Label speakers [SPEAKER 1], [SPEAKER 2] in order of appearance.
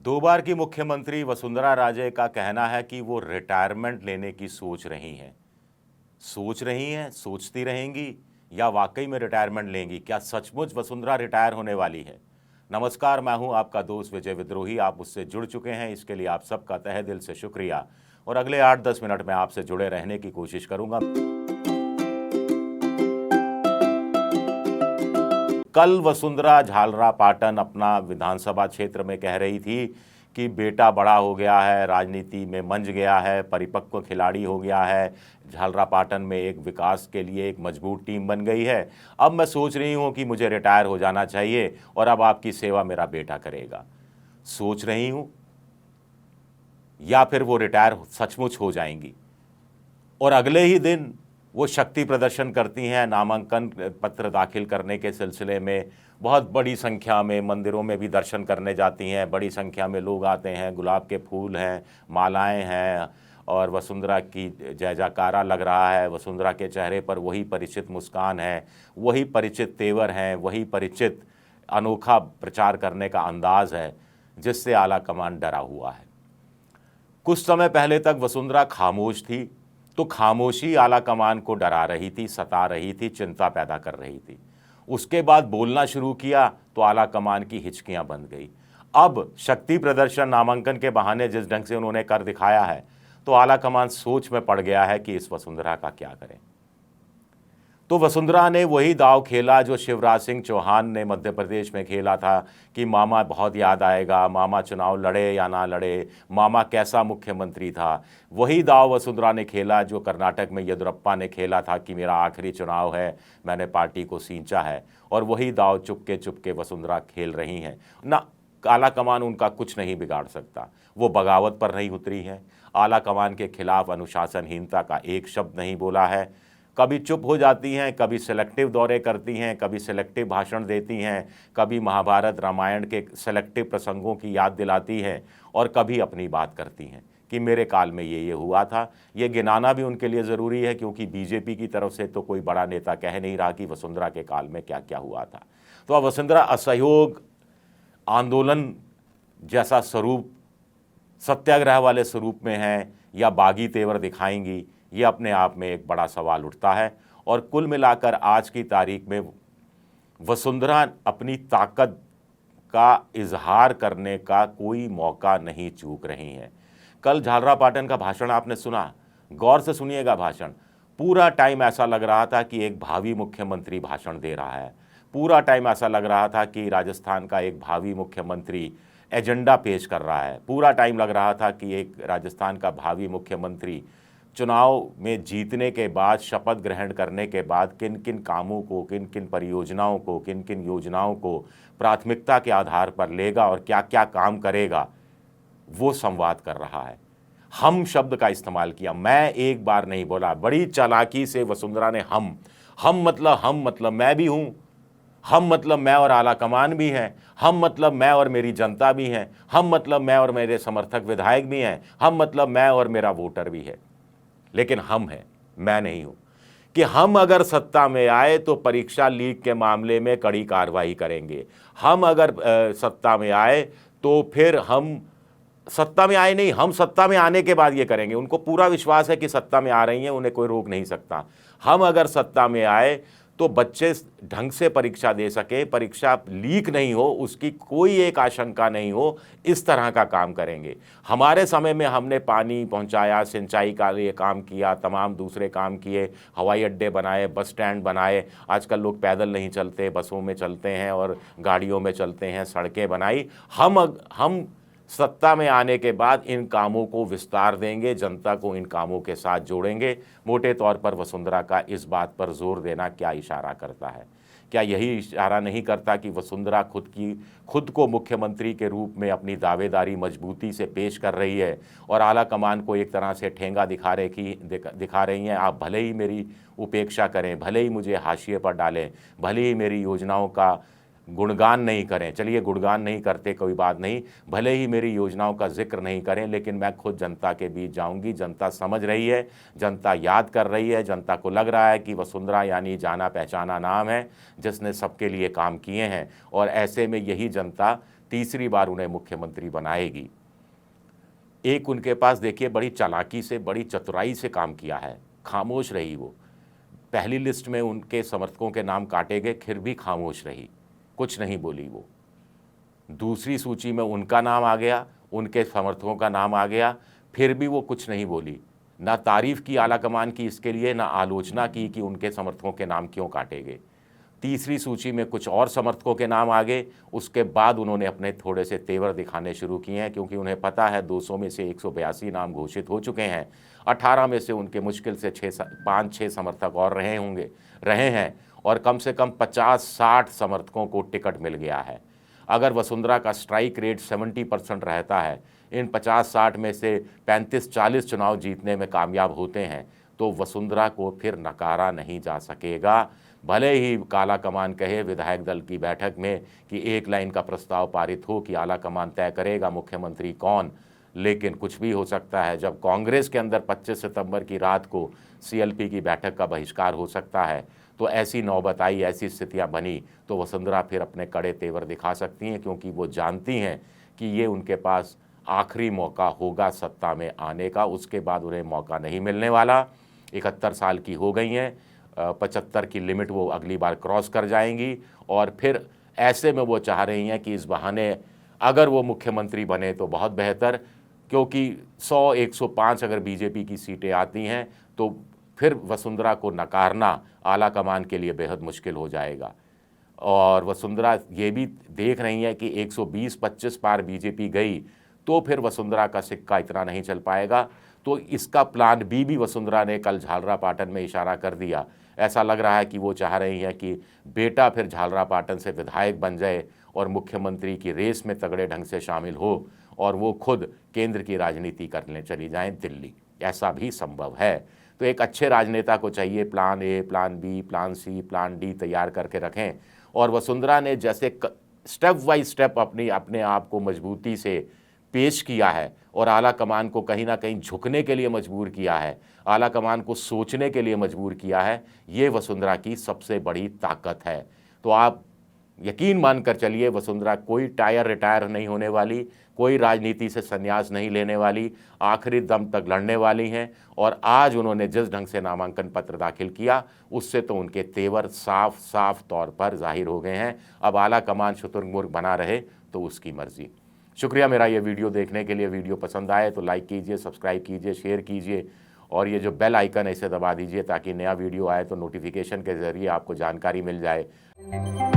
[SPEAKER 1] दो बार की मुख्यमंत्री वसुंधरा राजे का कहना है कि वो रिटायरमेंट लेने की सोच रही हैं। सोचती रहेंगी या वाकई में रिटायरमेंट लेंगी? क्या सचमुच वसुंधरा रिटायर होने वाली है? नमस्कार, मैं हूं आपका दोस्त विजय विद्रोही। आप मुझसे जुड़ चुके हैं, इसके लिए आप सबका तहे दिल से शुक्रिया। और अगले 8-10 मिनट में आपसे जुड़े रहने की कोशिश करूंगा। कल वसुंधरा झालरापाटन अपना विधानसभा क्षेत्र में कह रही थी कि बेटा बड़ा हो गया है, राजनीति में मंझ गया है, परिपक्व खिलाड़ी हो गया है, झालरापाटन में एक विकास के लिए एक मजबूत टीम बन गई है। अब मैं सोच रही हूँ कि मुझे रिटायर हो जाना चाहिए और अब आपकी सेवा मेरा बेटा करेगा। सोच रही हूँ या फिर वो रिटायर सचमुच हो जाएंगी और अगले ही दिन वो शक्ति प्रदर्शन करती हैं। नामांकन पत्र दाखिल करने के सिलसिले में बहुत बड़ी संख्या में मंदिरों में भी दर्शन करने जाती हैं। बड़ी संख्या में लोग आते हैं, गुलाब के फूल हैं, मालाएं हैं और वसुंधरा की जय जयकारा लग रहा है। वसुंधरा के चेहरे पर वही परिचित मुस्कान है, वही परिचित तेवर हैं, वही परिचित अनोखा प्रचार करने का अंदाज है जिससे आला कमान डरा हुआ है। कुछ समय पहले तक वसुंधरा खामोश थी, तो खामोशी आला कमान को डरा रही थी, सता रही थी, चिंता पैदा कर रही थी। उसके बाद बोलना शुरू किया तो आला कमान की हिचकियां बंद गई। अब शक्ति प्रदर्शन नामांकन के बहाने जिस ढंग से उन्होंने कर दिखाया है तो आला कमान सोच में पड़ गया है कि इस वसुंधरा का क्या करें। तो वसुंधरा ने वही दांव खेला जो शिवराज सिंह चौहान ने मध्य प्रदेश में खेला था कि मामा बहुत याद आएगा, मामा चुनाव लड़े या ना लड़े, मामा कैसा मुख्यमंत्री था। वही दांव वसुंधरा ने खेला जो कर्नाटक में येदियुरप्पा ने खेला था कि मेरा आखिरी चुनाव है, मैंने पार्टी को सींचा है। और वही दांव चुपके चुपके वसुंधरा खेल रही हैं ना। आला कमान उनका कुछ नहीं बिगाड़ सकता। वो बगावत पर नहीं उतरी है, आला कमान के खिलाफ अनुशासनहीनता का एक शब्द नहीं बोला है। कभी चुप हो जाती हैं, कभी सेलेक्टिव दौरे करती हैं, कभी सेलेक्टिव भाषण देती हैं, कभी महाभारत रामायण के सेलेक्टिव प्रसंगों की याद दिलाती हैं और कभी अपनी बात करती हैं कि मेरे काल में ये हुआ था। ये गिनाना भी उनके लिए ज़रूरी है क्योंकि बीजेपी की तरफ से तो कोई बड़ा नेता कह नहीं रहा कि वसुंधरा के काल में क्या क्या हुआ था। तो अब वसुंधरा असहयोग आंदोलन जैसा स्वरूप, सत्याग्रह वाले स्वरूप में हैं या बागी तेवर दिखाएंगी, ये अपने आप में एक बड़ा सवाल उठता है। और कुल मिलाकर आज की तारीख में वसुंधरा अपनी ताकत का इजहार करने का कोई मौका नहीं चूक रही हैं। कल झालरापाटन का भाषण आपने सुना, गौर से सुनिएगा भाषण। पूरा टाइम ऐसा लग रहा था कि एक भावी मुख्यमंत्री भाषण दे रहा है। पूरा टाइम ऐसा लग रहा था कि राजस्थान का एक भावी मुख्यमंत्री एजेंडा पेश कर रहा है। पूरा टाइम लग रहा था कि एक राजस्थान का भावी मुख्यमंत्री चुनाव में जीतने के बाद, शपथ ग्रहण करने के बाद किन किन कामों को, किन किन परियोजनाओं को, किन किन योजनाओं को प्राथमिकता के आधार पर लेगा और क्या क्या काम करेगा, वो संवाद कर रहा है। हम शब्द का इस्तेमाल किया, मैं एक बार नहीं बोला। बड़ी चालाकी से वसुंधरा ने हम मतलब मैं भी हूँ, हम मतलब मैं और आला कमान भी हैं, हम मतलब मैं और मेरी जनता भी हैं, हम मतलब मैं और मेरे समर्थक विधायक भी हैं, हम मतलब मैं और मेरा वोटर भी है। लेकिन हम हैं, मैं नहीं हूं। कि हम अगर सत्ता में आए तो परीक्षा लीक के मामले में कड़ी कार्रवाई करेंगे। हम अगर सत्ता में आए तो फिर हम सत्ता में आए नहीं, हम सत्ता में आने के बाद ये करेंगे। उनको पूरा विश्वास है कि सत्ता में आ रही हैं, उन्हें कोई रोक नहीं सकता। हम अगर सत्ता में आए तो बच्चे ढंग से परीक्षा दे सके, परीक्षा लीक नहीं हो, उसकी कोई एक आशंका नहीं हो, इस तरह का काम करेंगे। हमारे समय में हमने पानी पहुंचाया, सिंचाई का लिए काम किया, तमाम दूसरे काम किए, हवाई अड्डे बनाए, बस स्टैंड बनाए। आजकल लोग पैदल नहीं चलते, बसों में चलते हैं और गाड़ियों में चलते हैं, सड़कें बनाई। हम सत्ता में आने के बाद इन कामों को विस्तार देंगे, जनता को इन कामों के साथ जोड़ेंगे। मोटे तौर पर वसुंधरा का इस बात पर जोर देना क्या इशारा करता है? क्या यही इशारा नहीं करता कि वसुंधरा खुद को मुख्यमंत्री के रूप में अपनी दावेदारी मजबूती से पेश कर रही है और आला कमान को एक तरह से ठेंगा दिखा रही हैं, आप भले ही मेरी उपेक्षा करें, भले ही मुझे हाशिए पर डालें, भले ही मेरी योजनाओं का गुणगान नहीं करें, चलिए गुणगान नहीं करते कोई बात नहीं, भले ही मेरी योजनाओं का जिक्र नहीं करें, लेकिन मैं खुद जनता के बीच जाऊंगी। जनता समझ रही है, जनता याद कर रही है, जनता को लग रहा है कि वसुंधरा यानी जाना पहचाना नाम है जिसने सबके लिए काम किए हैं। और ऐसे में यही जनता तीसरी बार उन्हें मुख्यमंत्री बनाएगी। एक उनके पास देखिए बड़ी चालाकी से, बड़ी चतुराई से काम किया है, खामोश रही वो। पहली लिस्ट में उनके समर्थकों के नाम काटे गए, फिर भी खामोश रही, कुछ नहीं बोली वो। दूसरी सूची में उनका नाम आ गया, उनके समर्थकों का नाम आ गया, फिर भी वो कुछ नहीं बोली। ना तारीफ़ की आलाकमान की इसके लिए, ना आलोचना की कि उनके समर्थकों के नाम क्यों काटे गए। तीसरी सूची में कुछ और समर्थकों के नाम आ गए, उसके बाद उन्होंने अपने थोड़े से तेवर दिखाने शुरू किए हैं, क्योंकि उन्हें पता है 200 में से 182 नाम घोषित हो चुके हैं। 18 में से उनके मुश्किल से 5-6 समर्थक और रहे हैं और कम से कम 50-60 समर्थकों को टिकट मिल गया है। अगर वसुंधरा का स्ट्राइक रेट 70% रहता है, इन 50-60 में से 35-40 चुनाव जीतने में कामयाब होते हैं, तो वसुंधरा को फिर नकारा नहीं जा सकेगा। भले ही काला कमान कहे विधायक दल की बैठक में कि एक लाइन का प्रस्ताव पारित हो कि आला कमान तय करेगा मुख्यमंत्री कौन, लेकिन कुछ भी हो सकता है। जब कांग्रेस के अंदर 25 सितंबर की रात को सीएलपी की बैठक का बहिष्कार हो सकता है, तो ऐसी नौबत आई, ऐसी स्थितियां बनी, तो वसुंधरा फिर अपने कड़े तेवर दिखा सकती हैं, क्योंकि वो जानती हैं कि ये उनके पास आखिरी मौका होगा सत्ता में आने का। उसके बाद उन्हें मौका नहीं मिलने वाला। 71 साल की हो गई हैं, 75 की लिमिट वो अगली बार क्रॉस कर जाएंगी, और फिर ऐसे में वो चाह रही हैं कि इस बहाने अगर वो मुख्यमंत्री बने तो बहुत बेहतर, क्योंकि 100-105 अगर बीजेपी की सीटें आती हैं तो फिर वसुंधरा को नकारना आला कमान के लिए बेहद मुश्किल हो जाएगा। और वसुंधरा ये भी देख रही है कि 120-25 पार बीजेपी गई तो फिर वसुंधरा का सिक्का इतना नहीं चल पाएगा। तो इसका प्लान बी भी वसुंधरा ने कल झालरापाटन में इशारा कर दिया। ऐसा लग रहा है कि वो चाह रही हैं कि बेटा फिर झालरापाटन से विधायक बन जाए और मुख्यमंत्री की रेस में तगड़े ढंग से शामिल हो, और वो खुद केंद्र की राजनीति करने चली जाएं दिल्ली। ऐसा भी संभव है। तो एक अच्छे राजनेता को चाहिए plan A, plan B, plan C, plan D तैयार करके रखें। और वसुंधरा ने जैसे स्टेप बाई स्टेप अपने आप को मजबूती से पेश किया है और आला कमान को कहीं ना कहीं झुकने के लिए मजबूर किया है, आला कमान को सोचने के लिए मजबूर किया है, ये वसुंधरा की सबसे बड़ी ताकत है। तो आप यकीन मानकर चलिए, वसुंधरा कोई रिटायर नहीं होने वाली, कोई राजनीति से संन्यास नहीं लेने वाली, आखिरी दम तक लड़ने वाली हैं। और आज उन्होंने जिस ढंग से नामांकन पत्र दाखिल किया, उससे तो उनके तेवर साफ साफ तौर पर जाहिर हो गए हैं। अब आला कमान शुतुरमुर्ग बना रहे तो उसकी मर्जी। शुक्रिया मेरा ये वीडियो देखने के लिए। वीडियो पसंद आए तो लाइक कीजिए, सब्सक्राइब कीजिए, शेयर कीजिए, और ये जो बेल आइकन है इसे दबा दीजिए ताकि नया वीडियो आए तो नोटिफिकेशन के ज़रिए आपको जानकारी मिल जाए।